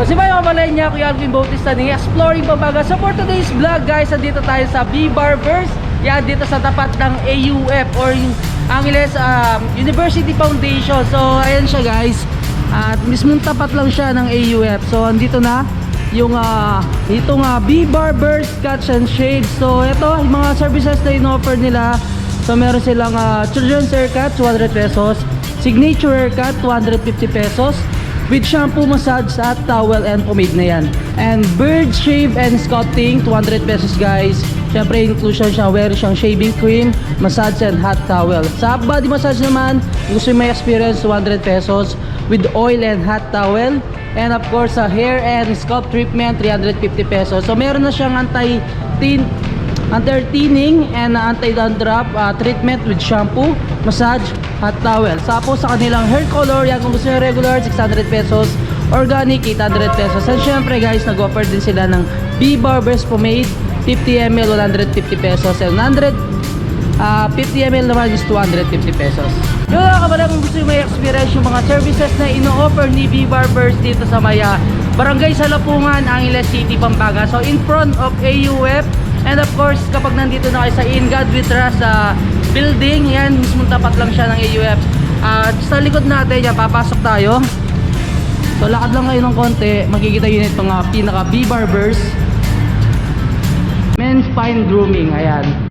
Kasi ba yung kamalay niya, Kuya Alvin Bautista ni Exploring Pampanga. So for today's vlog guys, andito tayo sa B-Barbers. Yan, dito sa tapat ng AUF or yung Angeles University Foundation. So ayan siya guys. At mismong tapat lang siya ng AUF. So andito na yung itong B-Barbers Cuts and Shades. So ito, yung mga services na in-offer nila. So meron silang children's haircut, 200 pesos. Signature haircut, 250 pesos. With shampoo, massage at towel and pomade na yan. And bird shave and sculpting, 200 pesos guys. Syempre inclusion siya, meron siyang shaving cream, massage and hot towel. Sa body massage naman, gusto yung may experience, 200 pesos. With oil and hot towel. And of course, hair and scalp treatment, 350 pesos. So meron na siyang anti-thinning and anti-dandruff treatment with shampoo, massage, hot towel. Tapos sa kanilang hair color, yan kung gusto nyo regular, 600 pesos. Organic, 800 pesos. And syempre guys, nag-offer din sila ng B-Barbers Pomade, 50 ml, 150 pesos. And 50 ml naman is 250 pesos. Yung nakakabala kung gusto nyo may experience yung mga services na ino-offer ni B-Barbers dito sa Maya Barangay Salapungan, Angeles City, Pampanga. So in front of AUF. And of course, kapag nandito na kayo sa In God We Trust building, yan, mismong tapat lang siya ng AUF. Sa likod natin, yan, papasok tayo. So lakad lang kayo ng konti, makikita yun itong pinaka B-Barbers Men's Fine Grooming, ayan.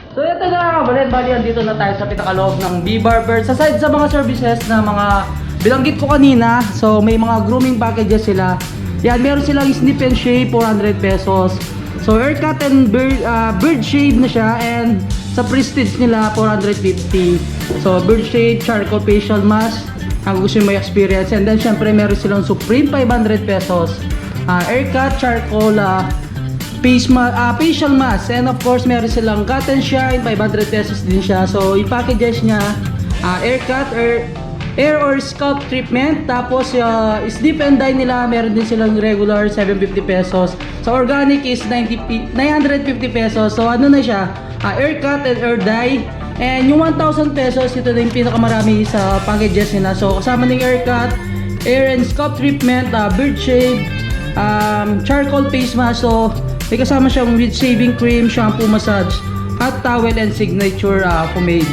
So ito na kabalit, bali andito na tayo sa pinakaloob ng B-Barbers. Aside sa mga services na mga bilanggit ko kanina, so may mga grooming packages sila. Yan, meron silang snip and shave, 400 pesos. So haircut and bird shave na siya, and sa prestige nila 450. So bird shave, charcoal facial mask, ang gusto mo experience. And then syempre meron silang Supreme, 500 pesos. Haircut, charcoal, facial mask, and of course meron silang cut and shine, 500 pesos din siya. So yung packages niya, haircut, hair or scalp treatment, tapos snip and dye nila, meron din silang regular, 750 pesos. So organic is 950 pesos. So ano na siya, haircut and hair dye. And yung 1,000 pesos, ito na yung pinakamarami sa packages nila. So kasama ng haircut, hair and scalp treatment, bird shave, charcoal face mask. So may kasama siyang with shaving cream, shampoo, massage, hot towel, and signature pomade.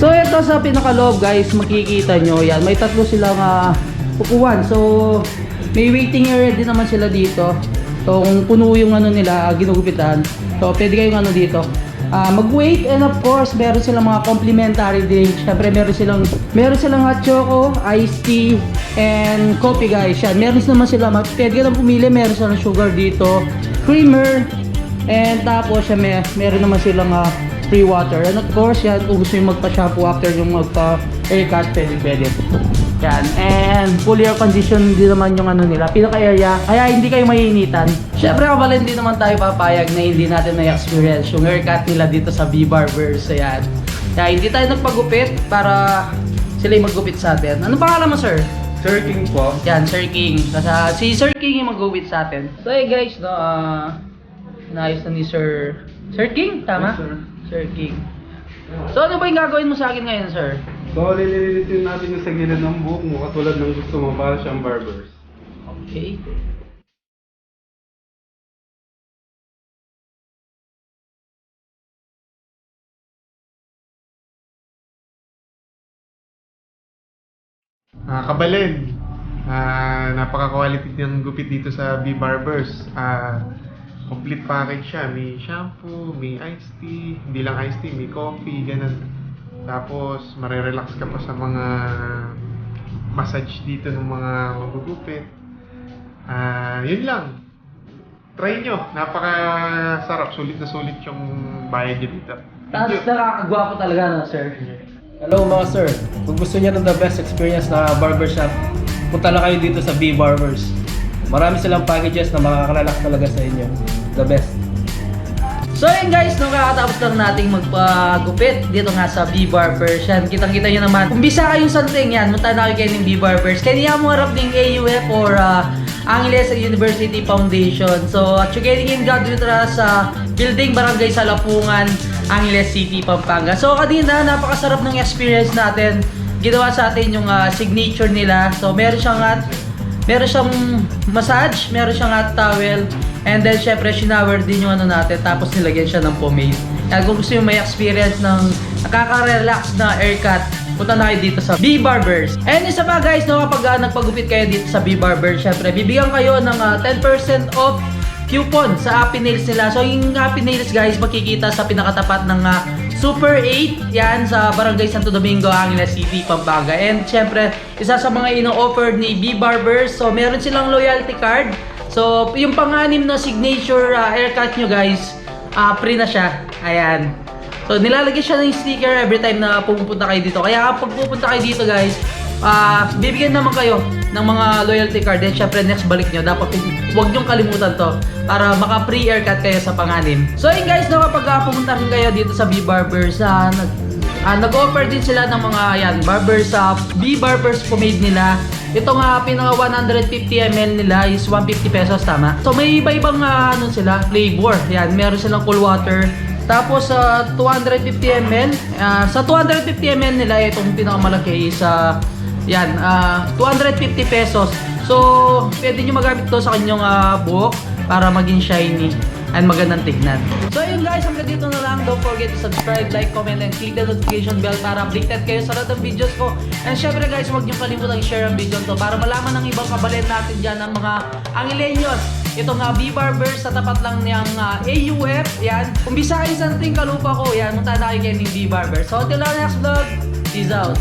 So ito sa pinakaloob guys, makikita nyo yan. May tatlo silang upuan. So may waiting area din naman sila dito. So kung puno yung ano nila, ginugupitan, so pwede kayong dito mag-wait. And of course meron silang mga complimentary drinks. Syempre meron silang hot choco, iced tea, and coffee guys. Yan, meron naman sila, pwede ka lang pumili. Meron silang sugar dito, creamer, and tapos meron naman silang free water. And of course yan, kung gusto yung magpa-shampoo after yung magpa-haircut, pwede. Yan, and fully air conditioned din naman yung nila, pinaka-area, kaya hindi kayo maiinitan. Syempre kapala hindi naman tayo papayag na hindi natin na-experience yung haircut nila dito sa B-Barbers. Ayan. Kaya hindi tayo nagpagupit para sila yung maggupit sa atin. Ano pangalan mo, sir? Sir King po. Yan, Sir King. Kasi si Sir King yung mag-gupit sa atin. So guys, no, naayos na ni Sir King, tama? Yes, sir. Sir King. So ano ba yung gagawin mo sa akin ngayon, sir? So, lililitin natin yung sa gilid ng buhok mo katulad ng gusto mo para siyang barbers. Okay. Kabalin, napaka-quality ng gupit dito sa B-Barbers. Complete package siya. May shampoo, may iced tea, hindi lang iced tea, may coffee, ganun. Tapos, marerelax ka pa sa mga massage dito ng mga magugupit. Yun lang. Try nyo. Napaka-sarap. Sulit na sulit yung bayad nyo dito. Tapos nakakagwapo talaga, no, sir? Hello mga sir, kung gusto niyo ng the best experience na barbershop, punta lang kayo dito sa B-Barbers. Marami silang packages na makaka-relax talaga sa inyo. The best. So yun guys, nung kakatapos lang nating magpagupit dito nga sa B-Barbers. Yan, kitang-kita nyo naman. Kung bisa kayong something yan, munta na kayo ng B-Barbers. Kaya mo harap ng AUF or Angeles University Foundation. So, at you're getting in God with us sa building Barangay Salapungan, Angeles City, Pampanga. So, kanina, napakasarap ng experience natin. Ginawa sa atin yung signature nila. So, meron siyang massage, meron siyang hot towel, and then syempre shower din yung ano natin, tapos nilagyan siya ng pomade. Kaya kung gusto yung may experience ng nakaka-relax na haircut, punta na kayo dito sa B-Barbers. And isa pa guys, no, kapag nagpagupit kayo dito sa B-Barbers, syempre bibigyan kayo ng 10% off coupon sa Happy Nails nila. So yung Happy Nails guys, makikita sa pinakatapat ng Super 8, yan sa Barangay Santo Domingo, Angeles City, Pampanga. And syempre, isa sa mga ino-offer ni B-Barbers, so meron silang loyalty card. So yung pang-anim na signature haircut nyo guys, free na siya. Ayan. So nilalagay siya ng sticker every time na pupunta kayo dito. Kaya kapag pupunta kayo dito guys, bibigyan naman kayo ng mga loyalty card. Then syempre next balik nyo, dapat huwag nyong kalimutan to para maka-free haircut kayo sa pang-anim. So yun guys, no, kapag pumunta rin kayo dito sa B-Barbers, nag-offer din sila ng mga barbers sa B-Barbers pomade nila. Ito nga, pinaka 150 ml nila is 150 pesos, tama? So may iba-ibang sila, flavor. Yan, meron silang cool water. Tapos 250 ml, sa 250 ml nila, itong pinakamalaki is 250 pesos. So, pwede nyo magamit to sa kanyang buhok para maging shiny and magandang tignan. So yun guys, hanggang dito na lang. Don't forget to subscribe, like, comment, and click the notification bell para updated kayo sa lahat ng videos ko. And syempre guys, huwag nyo kalimutan i-share ang video to para malaman ng ibang kabalit natin dyan ng mga Angelenyos. Ito nga B-Barbers sa tapat lang niyang AUF. Yan. Kung bisa kayo sa ating kalupa ko, yan, munta na kayo ng B-Barbers. So until our next vlog, peace out.